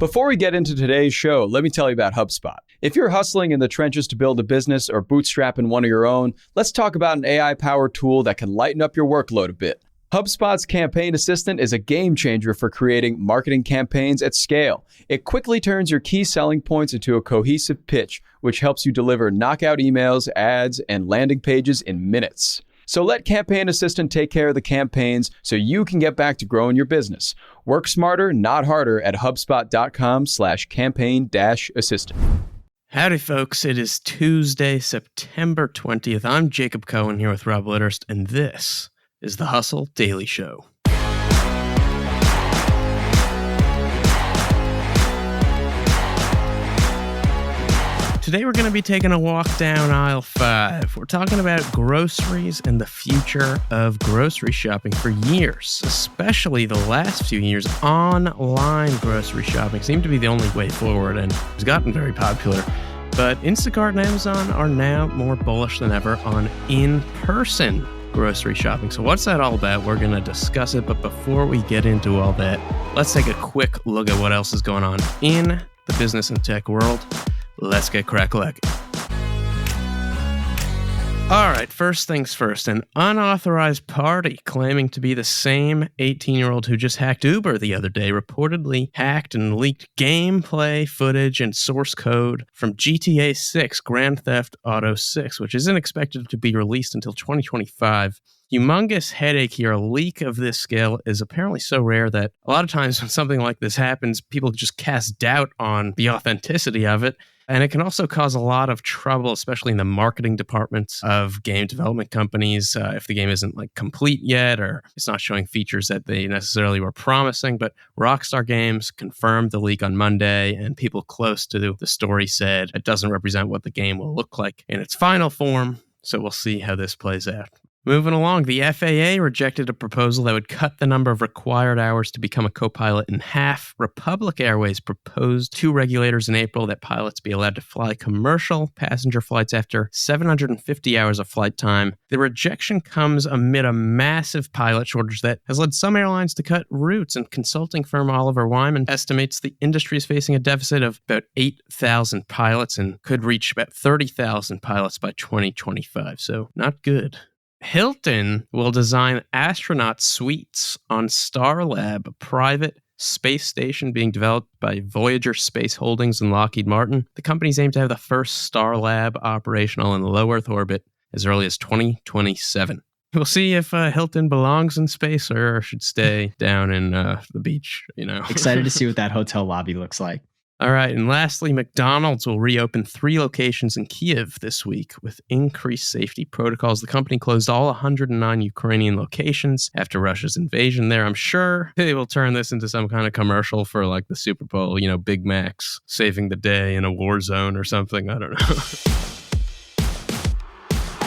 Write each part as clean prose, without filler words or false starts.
Before we get into today's show, let me tell you about HubSpot. If you're hustling in the trenches to build a business or bootstrapping one of your own, let's talk about an AI-powered tool that can lighten up your workload a bit. HubSpot's Campaign Assistant is a game changer for creating marketing campaigns at scale. It quickly turns your key selling points into a cohesive pitch, which helps you deliver knockout emails, ads, and landing pages in minutes. So let Campaign Assistant take care of the campaigns so you can get back to growing your business. Work smarter, not harder at HubSpot.com/campaign-assistant. Howdy, folks. It is Tuesday, September 20th. I'm Jacob Cohen here with Rob Litterst, and this is the Hustle Daily Show. Today we're going to be taking a walk down aisle 5. We're talking about groceries and the future of grocery shopping. For years, especially the last few years, online grocery shopping seemed to be the only way forward and has gotten very popular. But Instacart and Amazon are now more bullish than ever on in-person grocery shopping. So what's that all about? We're going to discuss it. But before we get into all that, let's take a quick look at what else is going on in the business and tech world. Let's get crack-lacking. All right, first things first. An unauthorized party claiming to be the same 18-year-old who just hacked Uber the other day reportedly hacked and leaked gameplay footage and source code from GTA 6, Grand Theft Auto 6, which isn't expected to be released until 2025. Humongous headache here. A leak of this scale is apparently so rare that a lot of times when something like this happens, people just cast doubt on the authenticity of it. And it can also cause a lot of trouble, especially in the marketing departments of game development companies, if the game isn't complete yet or it's not showing features that they necessarily were promising. But Rockstar Games confirmed the leak on Monday, and people close to the story said it doesn't represent what the game will look like in its final form. So we'll see how this plays out. Moving along, the FAA rejected a proposal that would cut the number of required hours to become a co-pilot in half. Republic Airways proposed to regulators in April that pilots be allowed to fly commercial passenger flights after 750 hours of flight time. The rejection comes amid a massive pilot shortage that has led some airlines to cut routes, and consulting firm Oliver Wyman estimates the industry is facing a deficit of about 8,000 pilots and could reach about 30,000 pilots by 2025. So not good. Hilton will design astronaut suites on Starlab, a private space station being developed by Voyager Space Holdings and Lockheed Martin. The companies aim to have the first Starlab operational in low Earth orbit as early as 2027. We'll see if Hilton belongs in space or should stay down in the beach, Excited to see what that hotel lobby looks like. All right, and lastly, McDonald's will reopen 3 locations in Kyiv this week with increased safety protocols. The company closed all 109 Ukrainian locations after Russia's invasion there. I'm sure they will turn this into some kind of commercial for the Super Bowl, Big Macs saving the day in a war zone or something. I don't know.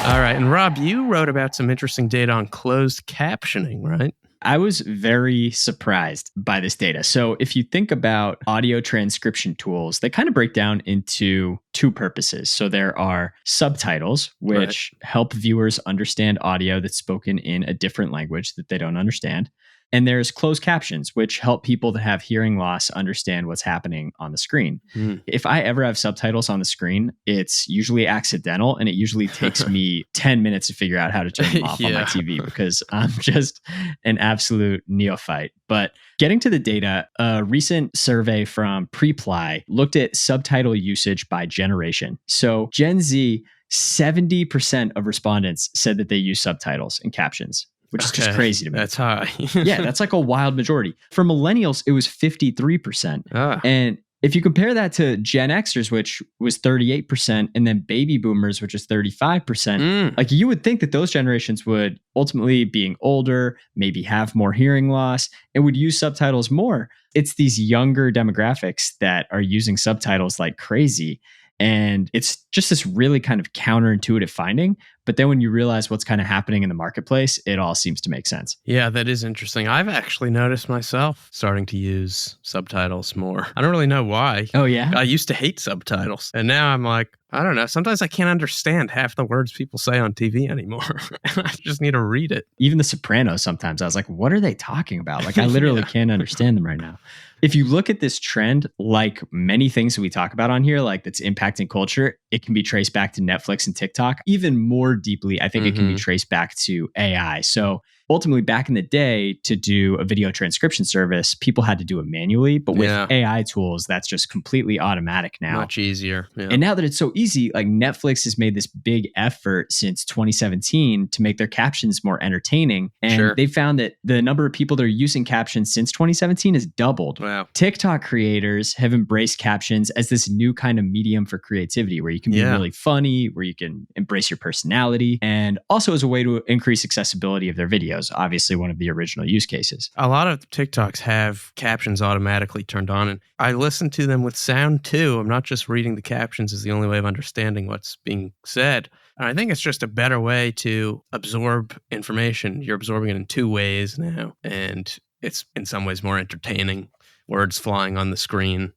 All right, and Rob, you wrote about some interesting data on closed captioning, right? I was very surprised by this data. So if you think about audio transcription tools, they kind of break down into 2 purposes. So there are subtitles, which help viewers understand audio that's spoken in a different language that they don't understand. And there's closed captions, which help people that have hearing loss understand what's happening on the screen. If I ever have subtitles on the screen, it's usually accidental, and it usually takes me 10 minutes to figure out how to turn them off on my TV because I'm just an absolute neophyte. But getting to the data, a recent survey from Preply looked at subtitle usage by generation. So Gen Z, 70% of respondents said that they use subtitles and captions, which is just crazy to me. That's high. Yeah, that's like a wild majority. For millennials, it was 53%. And if you compare that to Gen Xers, which was 38%, and then baby boomers, which is 35%, you would think that those generations would ultimately, being older, maybe have more hearing loss, and would use subtitles more. It's these younger demographics that are using subtitles like crazy. And it's just this really kind of counterintuitive finding. But then when you realize what's kind of happening in the marketplace, it all seems to make sense. Yeah, that is interesting. I've actually noticed myself starting to use subtitles more. I don't really know why. Oh, yeah? I used to hate subtitles. And now I'm like, I don't know. Sometimes I can't understand half the words people say on TV anymore. I just need to read it. Even The Sopranos, sometimes I was like, what are they talking about? Like, I literally can't understand them right now. If you look at this trend, like many things that we talk about on here, like that's impacting culture, it can be traced back to Netflix and TikTok. Even more deeply, I think it can be traced back to AI. So ultimately, back in the day, to do a video transcription service, people had to do it manually. But with AI tools, that's just completely automatic now. Much easier. Yeah. And now that it's so easy, like Netflix has made this big effort since 2017 to make their captions more entertaining. And they found that the number of people that are using captions since 2017 has doubled. Wow. TikTok creators have embraced captions as this new kind of medium for creativity where you can be really funny, where you can embrace your personality, and also as a way to increase accessibility of their videos. Obviously, one of the original use cases. A lot of TikToks have captions automatically turned on, and I listen to them with sound too. I'm not just reading the captions as the only way of understanding what's being said. And I think it's just a better way to absorb information. You're absorbing it in two ways now, and it's in some ways more entertaining. Words flying on the screen.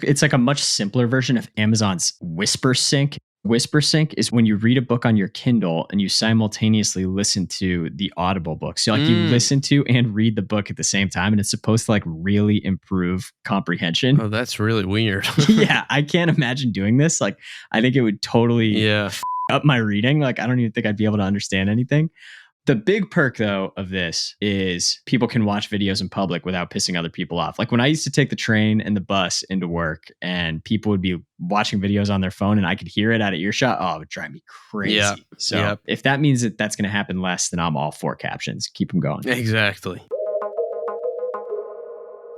It's like a much simpler version of Amazon's Whisper Sync. Whisper Sync is when you read a book on your Kindle and you simultaneously listen to the Audible book. So like you listen to and read the book at the same time, and it's supposed to like really improve comprehension. Oh, that's really weird. Yeah, I can't imagine doing this. Like I think it would totally up my reading. Like I don't even think I'd be able to understand anything. The big perk, though, of this is people can watch videos in public without pissing other people off. Like when I used to take the train and the bus into work and people would be watching videos on their phone and I could hear it out of earshot, it would drive me crazy. Yeah. So if that means that that's going to happen less, then I'm all for captions. Keep them going. Exactly.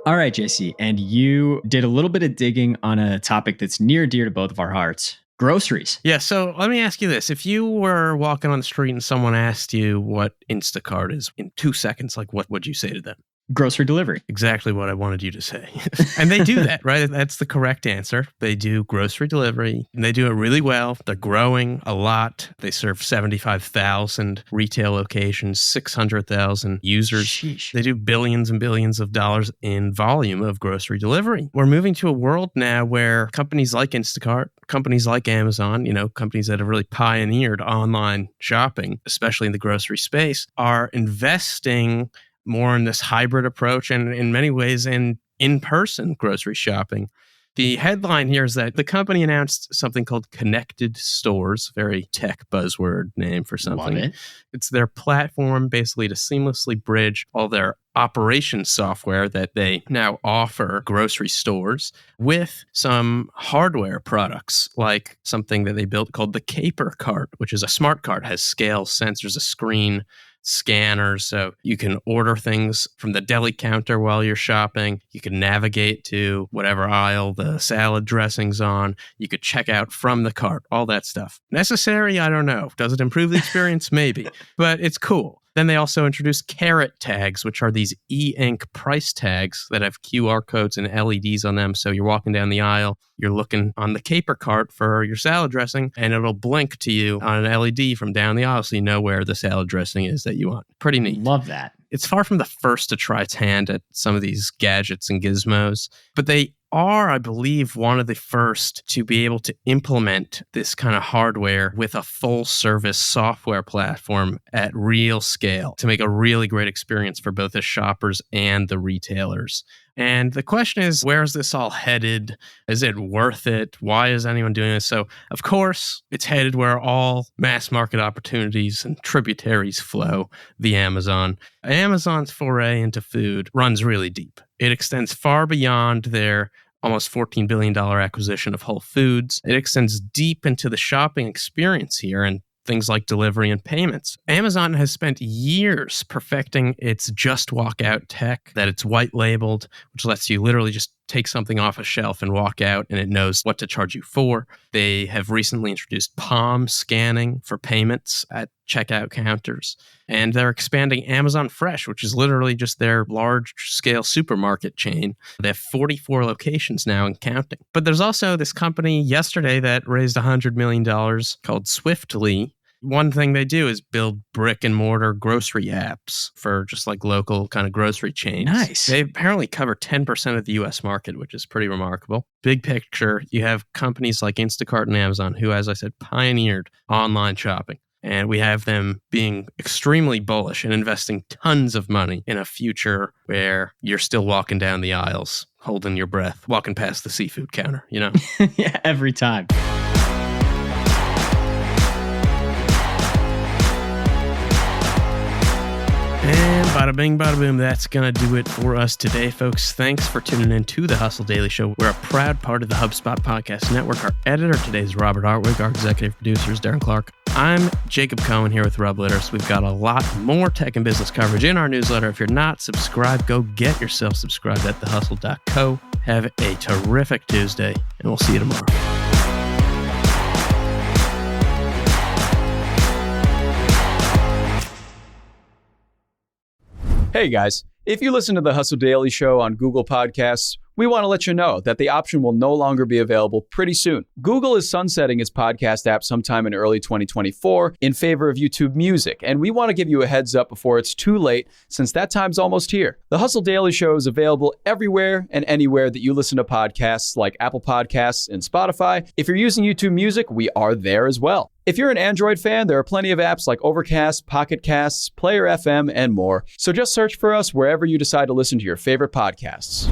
All right, JC. And you did a little bit of digging on a topic that's near and dear to both of our hearts. Groceries. Yeah, so let me ask you this. If you were walking on the street and someone asked you what Instacart is in 2 seconds, like what would you say to them? Grocery delivery. Exactly what I wanted you to say. And they do that, right? That's the correct answer. They do grocery delivery, and they do it really well. They're growing a lot. They serve 75,000 retail locations, 600,000 users. Sheesh. They do billions and billions of dollars in volume of grocery delivery. We're moving to a world now where companies like Instacart, companies like Amazon, companies that have really pioneered online shopping, especially in the grocery space, are investing more in this hybrid approach and in many ways in-person grocery shopping. The headline here is that the company announced something called Connected Stores, very tech buzzword name for something. Love it. It's their platform basically to seamlessly bridge all their operations software that they now offer grocery stores with some hardware products, like something that they built called the Caper Cart, which is a smart cart, has scales, sensors, a screen, scanners, so you can order things from the deli counter while you're shopping. You can navigate to whatever aisle the salad dressing's on. You could check out from the cart, all that stuff. Necessary? I don't know. Does it improve the experience? Maybe, but it's cool. Then they also introduced carrot tags, which are these e-ink price tags that have QR codes and LEDs on them. So you're walking down the aisle, you're looking on the Caper Cart for your salad dressing, and it'll blink to you on an LED from down the aisle so you know where the salad dressing is that you want. Pretty neat. Love that. It's far from the first to try its hand at some of these gadgets and gizmos, but they are, I believe, one of the first to be able to implement this kind of hardware with a full service software platform at real scale to make a really great experience for both the shoppers and the retailers. And the question is, where is this all headed? Is it worth it? Why is anyone doing this? So, of course, it's headed where all mass market opportunities and tributaries flow, the Amazon. Amazon's foray into food runs really deep. It extends far beyond their almost $14 billion acquisition of Whole Foods. It extends deep into the shopping experience here and things like delivery and payments. Amazon has spent years perfecting its Just Walk Out tech that it's white labeled, which lets you literally just take something off a shelf and walk out, and it knows what to charge you for. They have recently introduced palm scanning for payments at checkout counters. And they're expanding Amazon Fresh, which is literally just their large-scale supermarket chain. They have 44 locations now and counting. But there's also this company yesterday that raised $100 million called Swiftly, one thing they do is build brick and mortar grocery apps for just like local kind of grocery chains. Nice. They apparently cover 10% of the US market, which is pretty remarkable. Big picture, you have companies like Instacart and Amazon who, as I said, pioneered online shopping. And we have them being extremely bullish and investing tons of money in a future where you're still walking down the aisles, holding your breath, walking past the seafood counter, you know? Yeah, every time. And bada bing, bada boom, that's going to do it for us today, folks. Thanks for tuning in to the Hustle Daily Show. We're a proud part of the HubSpot Podcast Network. Our editor today is Robert Artwig. Our executive producer is Darren Clark. I'm Jacob Cohen here with Rob Litterst. We've got a lot more tech and business coverage in our newsletter. If you're not subscribed, go get yourself subscribed at thehustle.co. Have a terrific Tuesday, and we'll see you tomorrow. Hey guys, if you listen to the Hustle Daily Show on Google Podcasts, we want to let you know that the option will no longer be available pretty soon. Google is sunsetting its podcast app sometime in early 2024 in favor of YouTube Music, and we want to give you a heads up before it's too late, since that time's almost here. The Hustle Daily Show is available everywhere and anywhere that you listen to podcasts, like Apple Podcasts and Spotify. If you're using YouTube Music, we are there as well. If you're an Android fan, there are plenty of apps like Overcast, Pocket Casts, Player FM, and more. So just search for us wherever you decide to listen to your favorite podcasts.